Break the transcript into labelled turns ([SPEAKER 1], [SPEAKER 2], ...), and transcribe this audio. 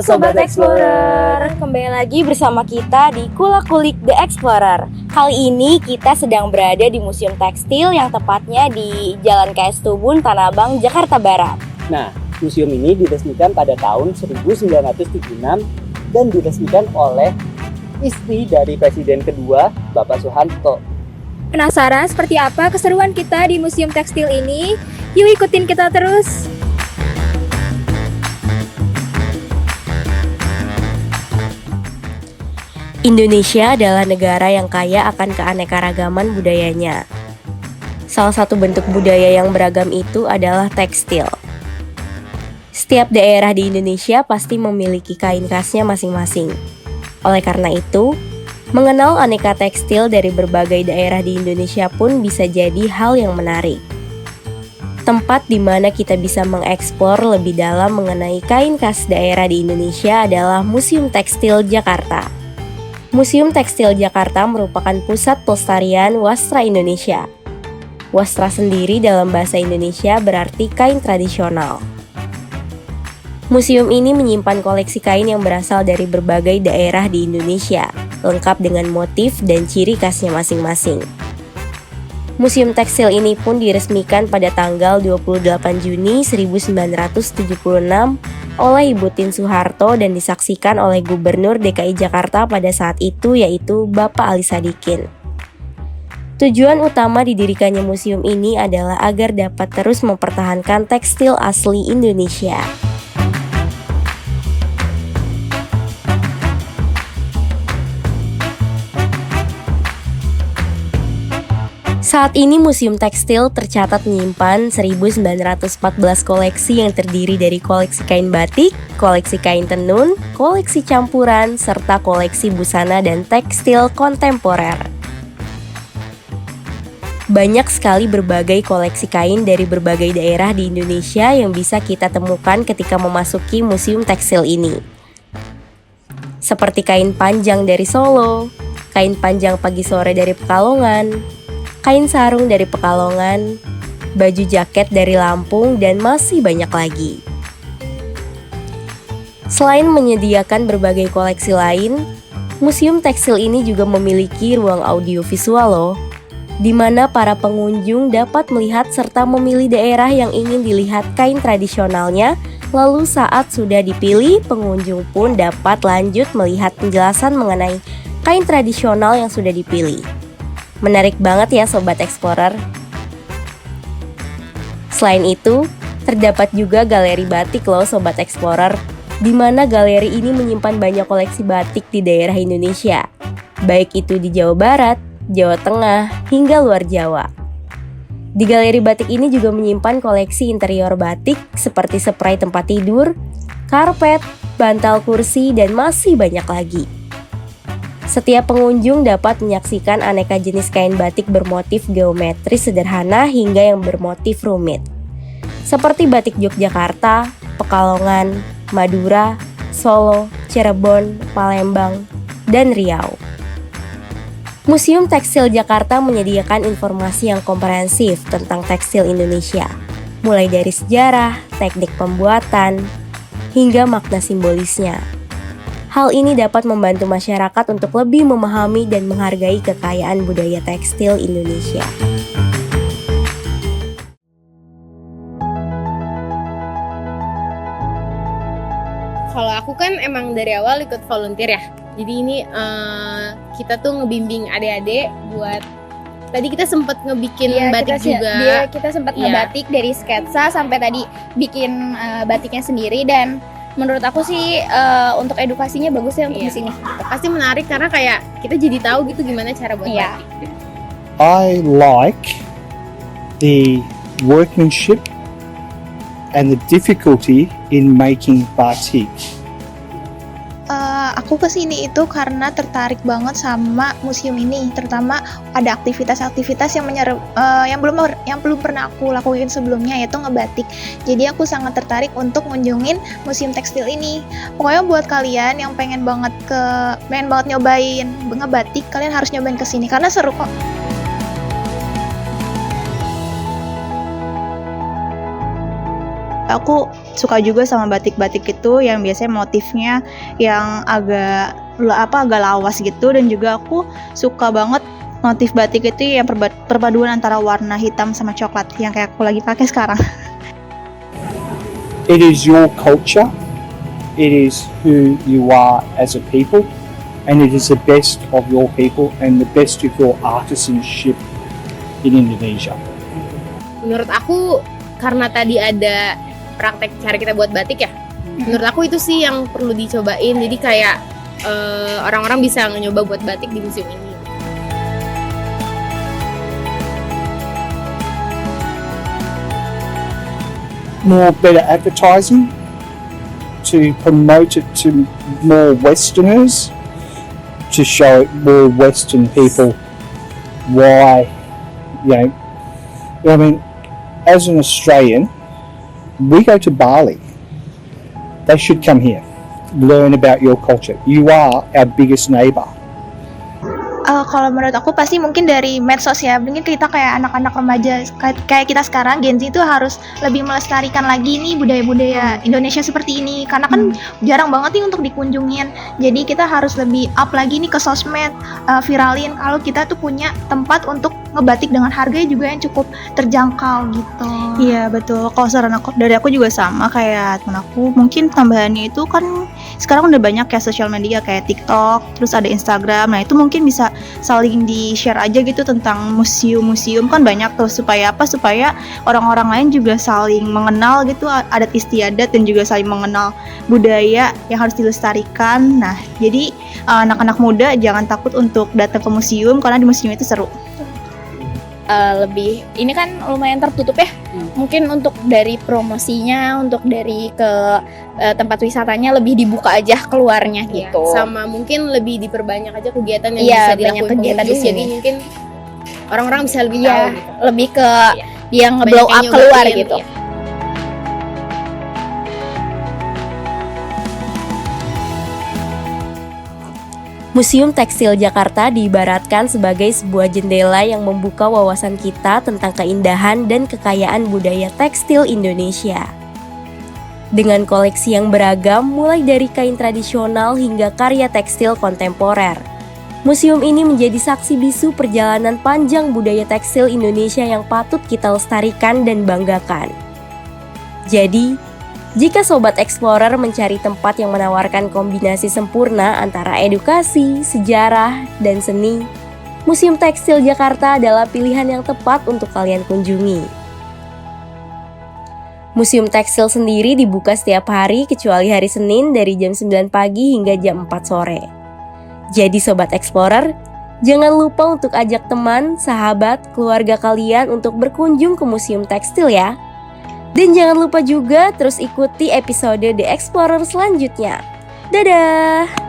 [SPEAKER 1] Sobat Explorer, kembali lagi bersama kita di Kula-Kulik The Explorer. Kali ini kita sedang berada di Museum Tekstil yang tepatnya di Jalan KS Tubun, Tanah Abang, Jakarta Barat.
[SPEAKER 2] Nah, museum ini diresmikan pada tahun 1976 dan diresmikan oleh istri dari Presiden kedua, Bapak Soeharto.
[SPEAKER 3] Penasaran seperti apa keseruan kita di Museum Tekstil ini? Yuk ikutin kita terus!
[SPEAKER 1] Indonesia adalah negara yang kaya akan keanekaragaman budayanya. Salah satu bentuk budaya yang beragam itu adalah tekstil. Setiap daerah di Indonesia pasti memiliki kain khasnya masing-masing. Oleh karena itu, mengenal aneka tekstil dari berbagai daerah di Indonesia pun bisa jadi hal yang menarik. Tempat di mana kita bisa mengeksplor lebih dalam mengenai kain khas daerah di Indonesia adalah Museum Tekstil Jakarta. Museum Tekstil Jakarta merupakan pusat pelestarian wastra Indonesia. Wastra sendiri dalam bahasa Indonesia berarti kain tradisional. Museum ini menyimpan koleksi kain yang berasal dari berbagai daerah di Indonesia, lengkap dengan motif dan ciri khasnya masing-masing. Museum Tekstil ini pun diresmikan pada tanggal 28 Juni 1976 oleh Ibu Tien Soeharto dan disaksikan oleh Gubernur DKI Jakarta pada saat itu yaitu Bapak Ali Sadikin. Tujuan utama didirikannya museum ini adalah agar dapat terus mempertahankan tekstil asli Indonesia. Saat ini Museum Tekstil tercatat menyimpan 1914 koleksi yang terdiri dari koleksi kain batik, koleksi kain tenun, koleksi campuran, serta koleksi busana dan tekstil kontemporer. Banyak sekali berbagai koleksi kain dari berbagai daerah di Indonesia yang bisa kita temukan ketika memasuki Museum Tekstil ini. Seperti kain panjang dari Solo, kain panjang pagi sore dari Pekalongan, kain sarung dari Pekalongan, baju jaket dari Lampung, dan masih banyak lagi. Selain menyediakan berbagai koleksi lain, Museum Tekstil ini juga memiliki ruang audiovisual loh, di mana para pengunjung dapat melihat serta memilih daerah yang ingin dilihat kain tradisionalnya, lalu saat sudah dipilih, pengunjung pun dapat lanjut melihat penjelasan mengenai kain tradisional yang sudah dipilih. Menarik banget ya Sobat Explorer. Selain itu, terdapat juga galeri batik loh Sobat Explorer, di mana galeri ini menyimpan banyak koleksi batik di daerah Indonesia, baik itu di Jawa Barat, Jawa Tengah, hingga luar Jawa. Di galeri batik ini juga menyimpan koleksi interior batik seperti spray tempat tidur, karpet, bantal kursi, dan masih banyak lagi. Setiap pengunjung dapat menyaksikan aneka jenis kain batik bermotif geometris sederhana hingga yang bermotif rumit, seperti batik Yogyakarta, Pekalongan, Madura, Solo, Cirebon, Palembang, dan Riau. Museum Tekstil Jakarta menyediakan informasi yang komprehensif tentang tekstil Indonesia, mulai dari sejarah, teknik pembuatan, hingga makna simbolisnya. Hal ini dapat membantu masyarakat untuk lebih memahami dan menghargai kekayaan budaya tekstil Indonesia.
[SPEAKER 4] Kalau aku kan emang dari awal ikut volunteer ya. Jadi ini kita tuh ngebimbing adik-adik buat tadi kita sempat ngebikin batik juga.
[SPEAKER 3] Kita sempat ngebatik dari sketsa sampai tadi bikin batiknya sendiri, dan menurut aku sih untuk edukasinya bagus ya untuk di sini.
[SPEAKER 4] Pasti menarik karena kayak kita jadi tahu gitu gimana cara buat batik.
[SPEAKER 5] I like the workmanship and the difficulty in making batik.
[SPEAKER 6] Aku kesini itu karena tertarik banget sama museum ini, terutama ada aktivitas-aktivitas yang belum pernah aku lakuin sebelumnya, yaitu ngebatik. Jadi aku sangat tertarik untuk ngunjungin museum tekstil ini. Pokoknya buat kalian yang pengen banget nyobain ngebatik, kalian harus nyobain kesini karena seru kok. Aku suka juga sama batik-batik itu yang biasanya motifnya yang agak lawas gitu, dan juga aku suka banget motif batik itu yang perpaduan antara warna hitam sama coklat yang kayak aku lagi pakai sekarang.
[SPEAKER 5] It is your culture, it is who you are as a people, and it is the best of your people and the best of your artisanship in Indonesia.
[SPEAKER 4] Menurut aku karena tadi ada praktek cara kita buat batik ya, menurut aku itu sih yang perlu dicobain. Jadi kayak orang-orang bisa nyoba buat batik di museum ini.
[SPEAKER 5] More better advertising to promote it to more Westerners, to show it more Western people why, I mean, as an Australian, we go to Bali. They should come here, learn about your culture. You are our biggest neighbour.
[SPEAKER 6] Kalau menurut aku pasti mungkin dari medsos ya. Mungkin kita kayak anak-anak remaja kayak kita sekarang Gen Z itu harus lebih melestarikan lagi nih budaya-budaya Indonesia seperti ini, karena kan jarang banget nih untuk dikunjungin. Jadi kita harus lebih up lagi nih ke sosmed, viralin kalau kita tuh punya tempat untuk ngebatik dengan harga juga yang cukup terjangkau gitu.
[SPEAKER 7] Iya betul. Kalau saran aku juga sama kayak temen aku. Mungkin tambahannya itu kan sekarang udah banyak ya sosial media kayak TikTok, terus ada Instagram. Nah itu mungkin bisa saling di-share aja gitu tentang museum-museum, kan banyak tuh, supaya apa? Supaya orang-orang lain juga saling mengenal gitu adat istiadat dan juga saling mengenal budaya yang harus dilestarikan. Nah jadi anak-anak muda jangan takut untuk datang ke museum karena di museum itu seru.
[SPEAKER 3] Lebih ini kan lumayan tertutup ya, mungkin untuk dari promosinya, untuk dari ke tempat wisatanya lebih dibuka aja keluarnya gitu.
[SPEAKER 4] Sama mungkin lebih diperbanyak aja kegiatan yang
[SPEAKER 3] Iya,
[SPEAKER 4] bisa
[SPEAKER 3] banyak
[SPEAKER 4] dilakukan
[SPEAKER 3] kegiatan di
[SPEAKER 4] pengunjung,
[SPEAKER 3] sini.
[SPEAKER 4] jadi mungkin orang-orang bisa lebih
[SPEAKER 3] Iya,
[SPEAKER 4] tahu gitu.
[SPEAKER 3] lebih ke dia
[SPEAKER 4] Banyak
[SPEAKER 3] nge-blow
[SPEAKER 4] yang
[SPEAKER 3] up keluar
[SPEAKER 4] nyobain,
[SPEAKER 3] gitu.
[SPEAKER 4] iya.
[SPEAKER 1] Museum Tekstil Jakarta diibaratkan sebagai sebuah jendela yang membuka wawasan kita tentang keindahan dan kekayaan budaya tekstil Indonesia. Dengan koleksi yang beragam, mulai dari kain tradisional hingga karya tekstil kontemporer, museum ini menjadi saksi bisu perjalanan panjang budaya tekstil Indonesia yang patut kita lestarikan dan banggakan. Jadi, jika Sobat Explorer mencari tempat yang menawarkan kombinasi sempurna antara edukasi, sejarah, dan seni, Museum Tekstil Jakarta adalah pilihan yang tepat untuk kalian kunjungi. Museum Tekstil sendiri dibuka setiap hari kecuali hari Senin dari jam 9 pagi hingga jam 4 sore. Jadi Sobat Explorer, jangan lupa untuk ajak teman, sahabat, keluarga kalian untuk berkunjung ke Museum Tekstil ya. Dan jangan lupa juga terus ikuti episode The Explorer selanjutnya. Dadah!